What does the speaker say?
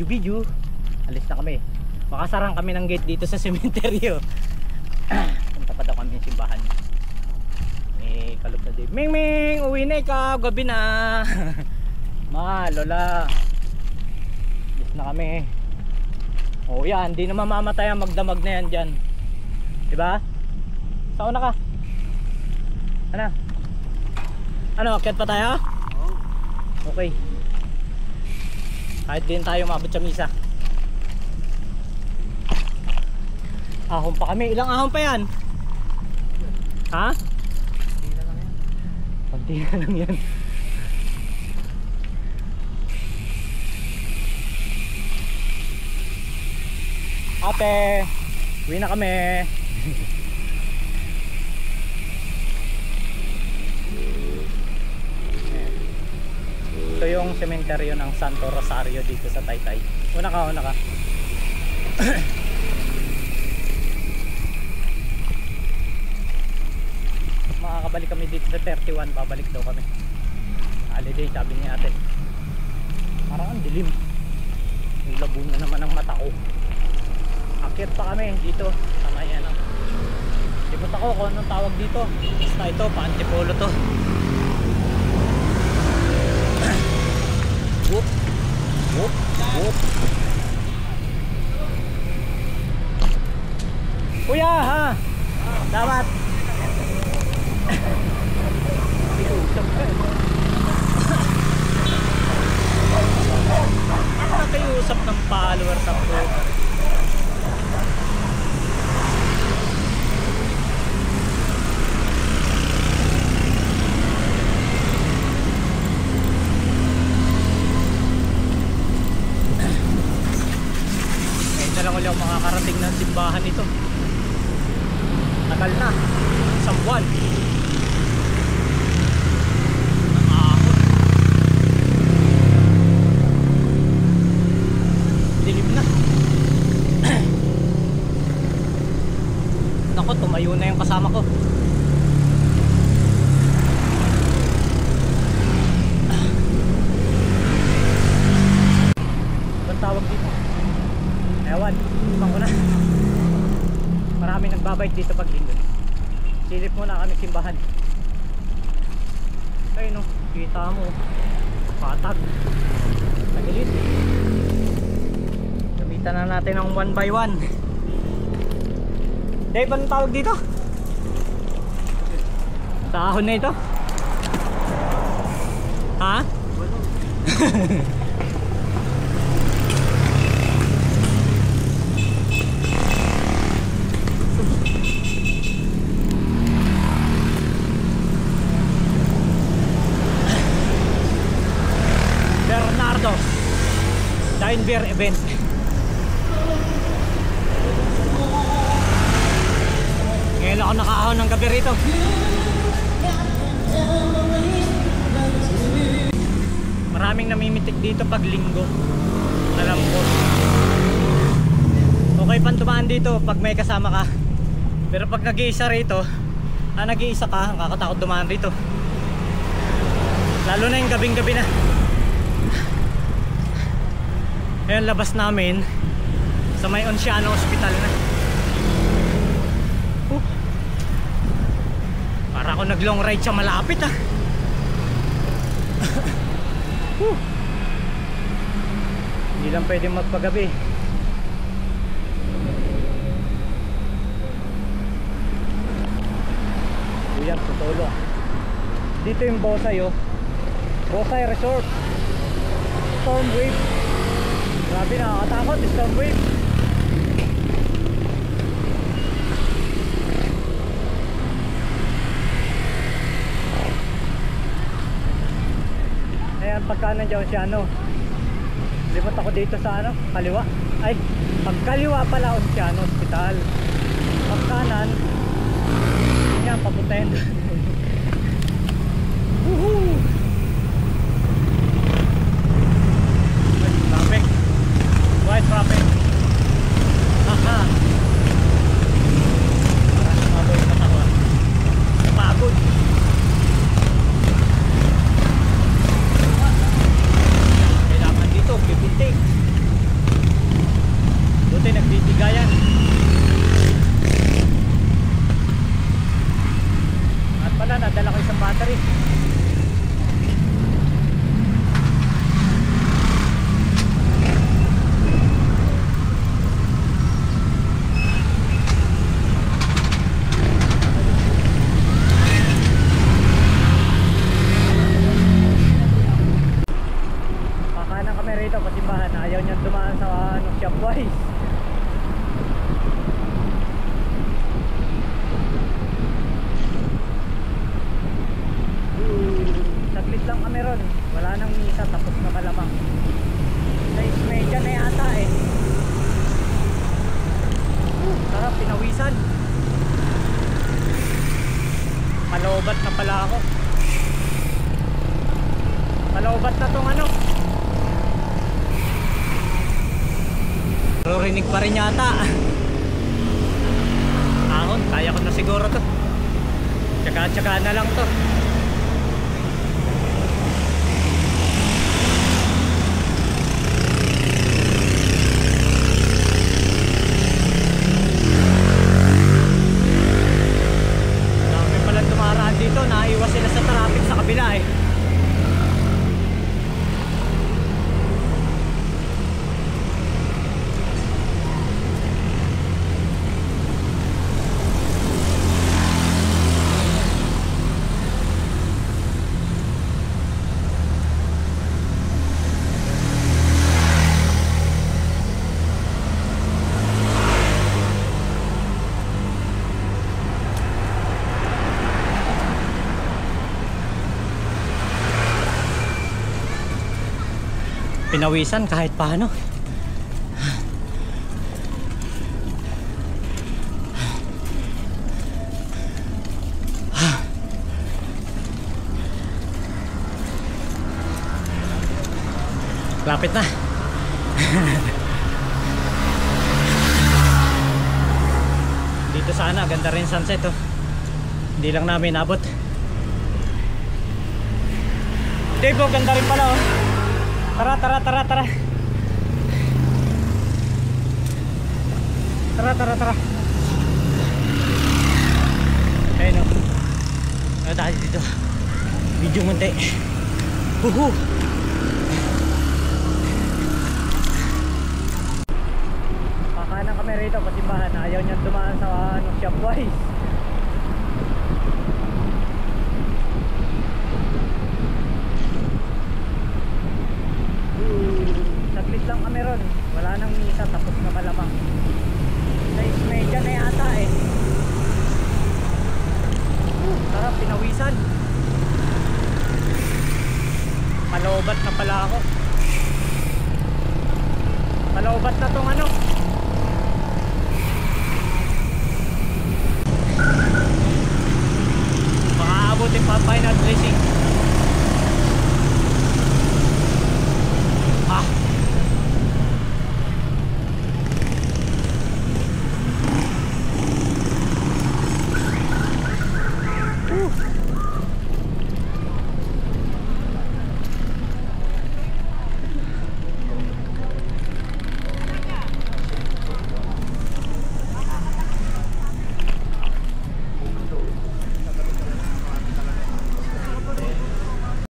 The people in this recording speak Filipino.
video. Alis na kami. Makasarang kami ng gate dito sa sementeryo. Punta pa daw kami ng simbahan. May kalog na din. Ming Ming, uwi na ikaw, gabi na. Ma, lola, alis na kami. O yan, di na mamamatay ang magdamag na yan dyan. Diba? Saan na ka? Ano, akyat pa tayo? Okay. Kahit din tayo maabot sa misa. Ahon pa kami. Ilang ahon pa yan? Ha? Kunti na lang yan. Ate, uwi na kami. Ito yung sementeryo ng Santo Rosario dito sa Taytay. Una ka. Makakabalik kami dito sa 31. Babalik daw kami. Holiday, sabi ni ate. Parang ang dilim. Labo na naman ang mata ko. Akit pa kami dito. Tama yan. Limot ako kung anong tawag dito. Basta ito, pa-antipolo to. Whoop, whoop, whoop. Kuya ha, dapat nakiusap ng follower sa po. Lang ulit ako makakarating ng simbahan ito. Tagal na, isang buwan. Dilim na. Naku, tumayo na yung kasama ko. Anong tawag dito? Ewan, ibang ko na. Marami nagbabike dito pag linggo. Silip muna kami simbahan. Ayun no, kita mo patag tagilid. Gamitan na natin ng 1x1. Dave, anong tawag dito? Tahon na ito? Ha? Dine beer event. Ngayon ako nakaahon ng gabi rito. Maraming namimitik dito pag linggo. Alam ko. Okay pang tumaan dito pag may kasama ka. Pero pag nag-iisa rito, nag-iisa ka, nakakatakot dumaan rito. Lalo na yung gabing-gabi na. Ngayon labas namin sa may Onciano Hospital na. Para ako nag long ride sa malapit ah. Hindi lang pwedeng magpagabi. Yan, tutolo. Dito yung Bosay oh. Bosay Resort. Storm wave. Grabe, nakakatakot, storm wave. Ayan, pagka nandiyan siya lipat ako dito sa kaliwa. Ay, pagkaliwa pala Onciano Hospital. Pagkanan, yan, papuntahin doon. Woohoo! Traffic. White traffic. Aha. Parang sumaboy sa tawa. Napagod. Kailangan dito, pipintik. niyang dumaan sa ano, Shopwise. Saglit lang kami ron, wala nang misa, tapos na malamang. Sa Ismedia na yata eh. Sarap, pinawisan. Malaubat na pala ako. Malaubat na tong ano. Pero rinig pa rin yata. Ahon, kaya ko na siguro to. Tsaka na lang to. Dami palang dumaraan dito. Naiwas sila sa traffic sa kabila eh. Pinawisan kahit paano. Lapit na. Dito sana ganda rin sunset oh. Hindi lang namin abot. Dave, oh, ganda rin pala oh. Tara. Tara. Ayun o. Ano tayo dito? Video munti. Kakanan kami rito pasimbahan. Ayaw niyang dumaan sa ano, Shopwise. Saglit lang kami ron, wala nang misa, tapos na malamang. Sa Ismedia na yata eh. Sarap, pinawisan. Malaubat na pala ako.